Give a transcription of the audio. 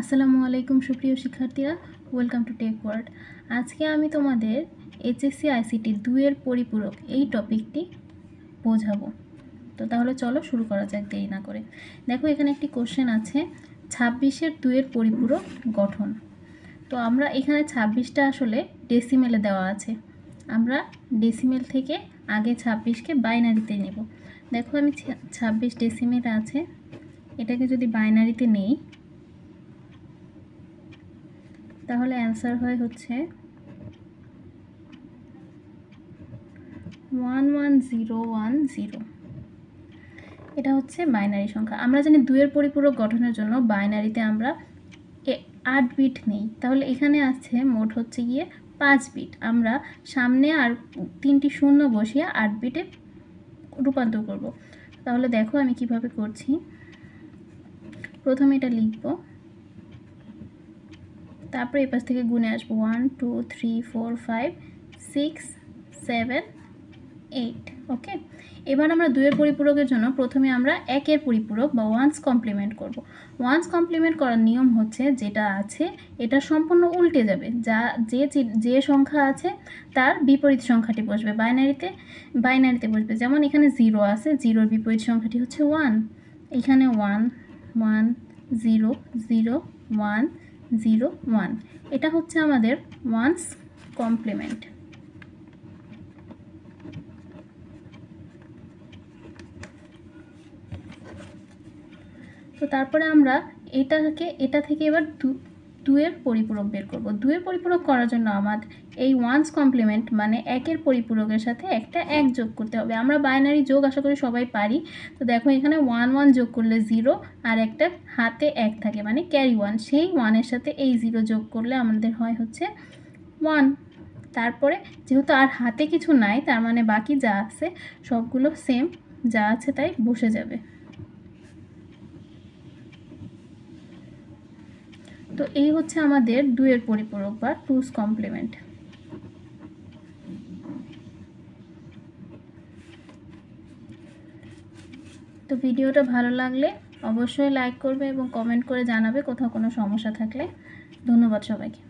আসসালামু আলাইকুম সুপ্রিয় শিক্ষার্থীরা, ওয়েলকাম টু টেক ওয়ার্ল্ড। আজকে আমি তোমাদের এইচএসসি আইসিটি 2-এর পরিপূরক এই টপিকটি বোঝাবো। তো তাহলে চলো শুরু করা যাক দেরি না করে। দেখো এখানে একটি কোশ্চেন আছে 26-এর 2-এর পরিপূরক গঠন। তো আমরা এখানে 26টা আসলে ডেসিমেলে দেওয়া আছে, আমরা ডেসিমেল থেকে আগে 26কে বাইনারিতে নেব। দেখো আমি 26 ডেসিমেল আছে, এটাকে যদি বাইনারিতে নেই তাহলে অ্যান্সার হয় হচ্ছে 11010। এটা হচ্ছে বাইনারি সংখ্যা। আমরা জানি 2-এর পরিপূরক গঠনের জন্য বাইনারিতে আমরা 8 বিট নেই, তাহলে এখানে আছে মোট হচ্ছে গিয়ে 5 বিট। আমরা সামনে আর 3টি শূন্য বসিয়ে 8 বিটে রূপান্তর করব। তাহলে দেখো আমি কিভাবে করছি। প্রথমে এটা লিখব, তারপরে এই পাশ থেকে গুণে আসবো 1 2 3 4 5 6 7 8। ওকে, এবার আমরা 2-এর পরিপূরকের জন্য প্রথমে আমরা 1-এর পরিপূরক বা ওয়ান্স কমপ্লিমেন্ট করব। ওয়ান্স কমপ্লিমেন্ট করার নিয়ম হচ্ছে যেটা আছে এটা সম্পূর্ণ উল্টে যাবে, যে সংখ্যা আছে তার বিপরীত সংখ্যাটি বসবে বাইনারিতে বসবে। যেমন এখানে 0 আছে, 0-র বিপরীত সংখ্যাটি হচ্ছে 1। এখানে 1 1 0 0 1 0 1, এটা হচ্ছে আমাদের ওয়ান্স কমপ্লিমেন্ট। তো তারপরে আমরা এটা থেকে এবার 2-এর পরিপূরক বের করব। 2-এর পরিপূরক করার জন্য আমাদের এই ওয়ান্স কমপ্লিমেন্ট মানে 1-এর পরিপূরকের সাথে একটা 1 যোগ করতে হবে। আমরা বাইনারি যোগ আশা করি সবাই পারি। তো দেখো এখানে 1 1 যোগ করলে 0 আর একটা হাতে 1 থাকে মানে ক্যারি 1, সেই 1-এর সাথে এই 0 যোগ করলে আমাদের হয় হচ্ছে 1। তারপরে যেহেতু আর হাতে কিছু নাই, তার মানে বাকি যা আছে সবগুলো সেম যা আছে তাই বসে যাবে। তো এই হচ্ছে আমাদের 2-এর পরিপূরক বা 2's কমপ্লিমেন্ট। তো ভিডিওটা ভালো লাগলে অবশ্যই লাইক করবে এবং কমেন্ট করে জানাবে কোথাও কোনো সমস্যা থাকলে। ধন্যবাদ সবাইকে।